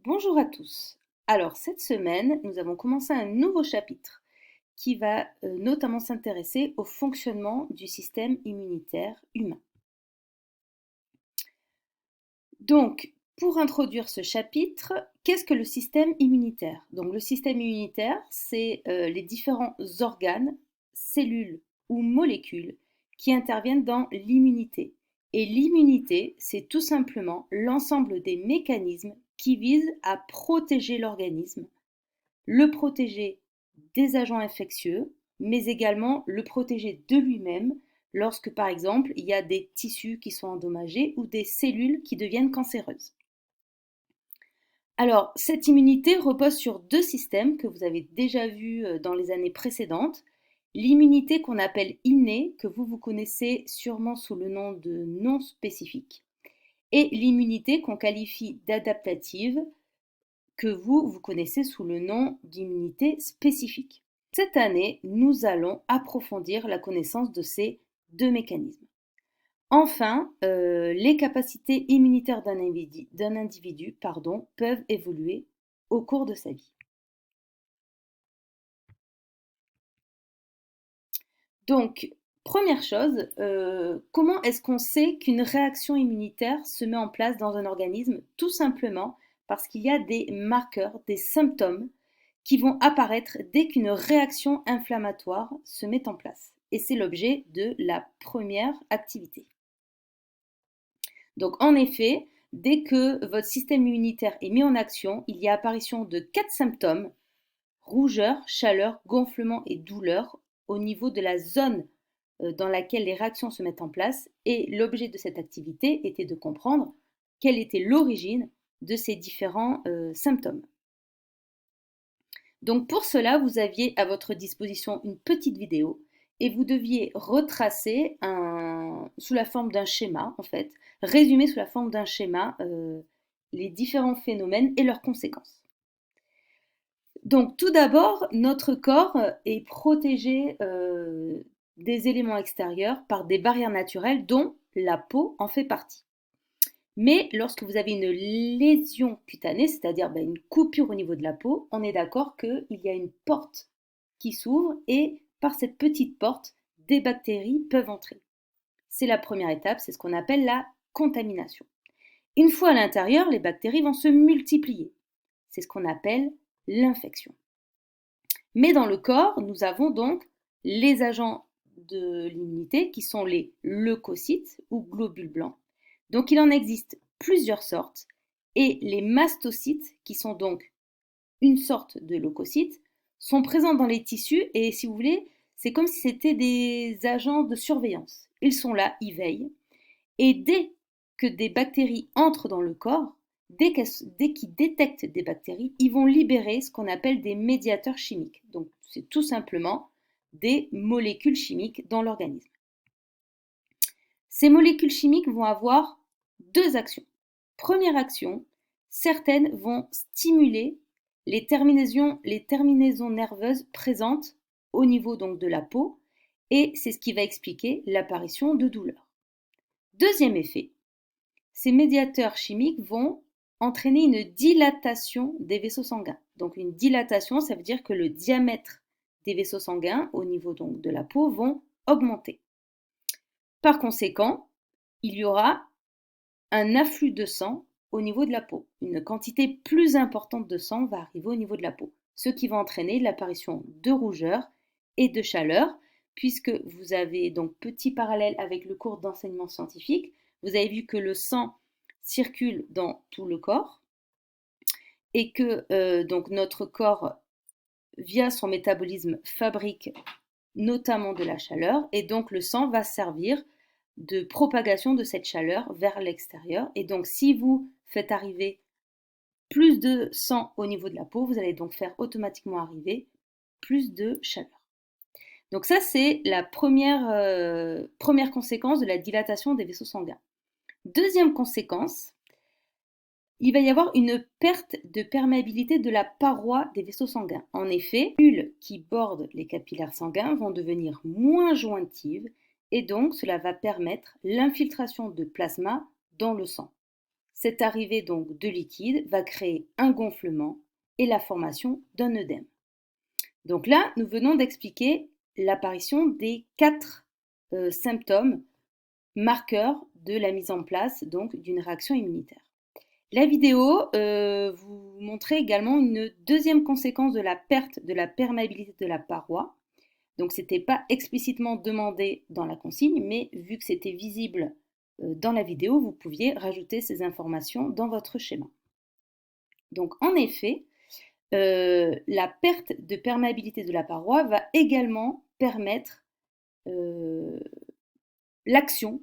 Bonjour à tous. Alors, cette semaine, nous avons commencé un nouveau chapitre qui va notamment s'intéresser au fonctionnement du système immunitaire humain. Donc, pour introduire ce chapitre, qu'est-ce que le système immunitaire? Donc, le système immunitaire, c'est les différents organes, cellules ou molécules qui interviennent dans l'immunité. Et l'immunité, c'est tout simplement l'ensemble des mécanismes qui visent à protéger l'organisme, le protéger des agents infectieux, mais également le protéger de lui-même lorsque, par exemple, il y a des tissus qui sont endommagés ou des cellules qui deviennent cancéreuses. Alors, cette immunité repose sur deux systèmes que vous avez déjà vus dans les années précédentes. L'immunité qu'on appelle innée, que vous connaissez sûrement sous le nom de non spécifique, et l'immunité qu'on qualifie d'adaptative, que vous connaissez sous le nom d'immunité spécifique. Cette année, nous allons approfondir la connaissance de ces deux mécanismes. Enfin, les capacités immunitaires d'un individu peuvent évoluer au cours de sa vie. Donc, première chose, comment est-ce qu'on sait qu'une réaction immunitaire se met en place dans un organisme? Tout simplement parce qu'il y a des marqueurs, des symptômes qui vont apparaître dès qu'une réaction inflammatoire se met en place. Et c'est l'objet de la première activité. Donc en effet, dès que votre système immunitaire est mis en action, il y a apparition de 4 symptômes: rougeur, chaleur, gonflement et douleur au niveau de la zone dans laquelle les réactions se mettent en place. Et l'objet de cette activité était de comprendre quelle était l'origine de ces différents symptômes. Donc pour cela, vous aviez à votre disposition une petite vidéo et vous deviez retracer sous la forme d'un schéma, en fait, résumer sous la forme d'un schéma les différents phénomènes et leurs conséquences. Donc tout d'abord, notre corps est protégé des éléments extérieurs par des barrières naturelles dont la peau en fait partie. Mais lorsque vous avez une lésion cutanée, c'est-à-dire une coupure au niveau de la peau, on est d'accord qu'il y a une porte qui s'ouvre et par cette petite porte, des bactéries peuvent entrer. C'est la première étape, c'est ce qu'on appelle la contamination. Une fois à l'intérieur, les bactéries vont se multiplier. C'est ce qu'on appelle l'infection. Mais dans le corps, nous avons donc les agents de l'immunité qui sont les leucocytes ou globules blancs. Donc il en existe plusieurs sortes et les mastocytes, qui sont donc une sorte de leucocytes, sont présents dans les tissus et si vous voulez, c'est comme si c'était des agents de surveillance. Ils sont là, ils veillent et dès que des bactéries entrent dans le corps, dès qu'ils détectent des bactéries, ils vont libérer ce qu'on appelle des médiateurs chimiques. Donc c'est tout simplement des molécules chimiques dans l'organisme. Ces molécules chimiques vont avoir deux actions. Première action, certaines vont stimuler les terminaisons nerveuses présentes au niveau donc de la peau et c'est ce qui va expliquer l'apparition de douleurs. Deuxième effet, ces médiateurs chimiques vont entraîner une dilatation des vaisseaux sanguins. Donc une dilatation, ça veut dire que le diamètre des vaisseaux sanguins au niveau donc de la peau vont augmenter. Par conséquent, il y aura un afflux de sang au niveau de la peau. Une quantité plus importante de sang va arriver au niveau de la peau, ce qui va entraîner l'apparition de rougeur et de chaleur, puisque vous avez donc petit parallèle avec le cours d'enseignement scientifique, vous avez vu que le sang circule dans tout le corps et que donc notre corps, via son métabolisme, fabrique notamment de la chaleur et donc le sang va servir de propagation de cette chaleur vers l'extérieur. Et donc si vous faites arriver plus de sang au niveau de la peau, vous allez donc faire automatiquement arriver plus de chaleur. Donc ça, c'est la première conséquence de la dilatation des vaisseaux sanguins. Deuxième conséquence, il va y avoir une perte de perméabilité de la paroi des vaisseaux sanguins. En effet, les bulles qui bordent les capillaires sanguins vont devenir moins jointives et donc cela va permettre l'infiltration de plasma dans le sang. Cette arrivée donc de liquide va créer un gonflement et la formation d'un œdème. Donc là, nous venons d'expliquer l'apparition des 4 symptômes marqueurs de la mise en place donc d'une réaction immunitaire. La vidéo vous montrait également une deuxième conséquence de la perte de la perméabilité de la paroi. Donc ce n'était pas explicitement demandé dans la consigne, mais vu que c'était visible dans la vidéo, vous pouviez rajouter ces informations dans votre schéma. Donc en effet, la perte de perméabilité de la paroi va également permettre l'action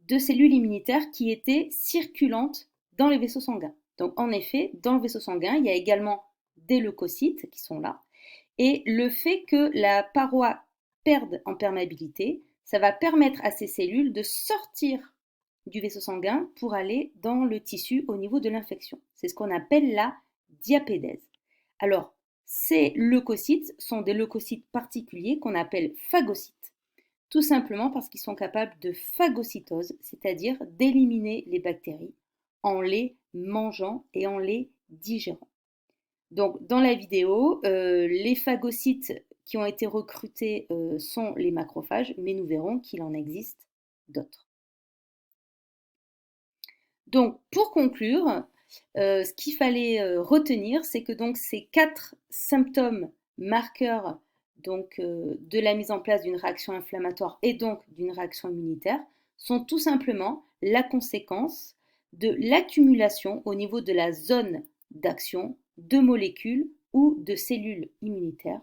de cellules immunitaires qui étaient circulantes dans les vaisseaux sanguins. Donc en effet, dans le vaisseau sanguin, il y a également des leucocytes qui sont là. Et le fait que la paroi perde en perméabilité, ça va permettre à ces cellules de sortir du vaisseau sanguin pour aller dans le tissu au niveau de l'infection. C'est ce qu'on appelle la diapédèse. Alors, ces leucocytes sont des leucocytes particuliers qu'on appelle phagocytes, tout simplement parce qu'ils sont capables de phagocytose, c'est-à-dire d'éliminer les bactéries en les mangeant et en les digérant. Donc, dans la vidéo, les phagocytes qui ont été recrutés sont les macrophages, mais nous verrons qu'il en existe d'autres. Donc, pour conclure, ce qu'il fallait retenir, c'est que donc, ces 4 symptômes marqueurs donc, de la mise en place d'une réaction inflammatoire et donc d'une réaction immunitaire sont tout simplement la conséquence de l'accumulation au niveau de la zone d'action de molécules ou de cellules immunitaires.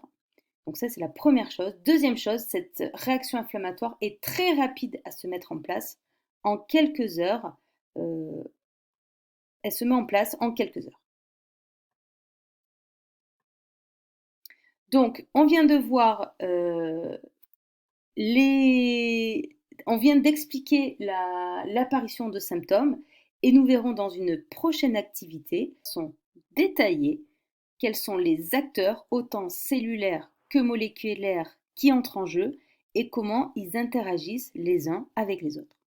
Donc ça, c'est la première chose. Deuxième chose, cette réaction inflammatoire est très rapide à se mettre en place. En quelques heures, elle se met en place en quelques heures. Donc, on vient de voir on vient d'expliquer l'apparition de symptômes et nous verrons dans une prochaine activité, sont détaillés quels sont les acteurs, autant cellulaires que moléculaires, qui entrent en jeu et comment ils interagissent les uns avec les autres.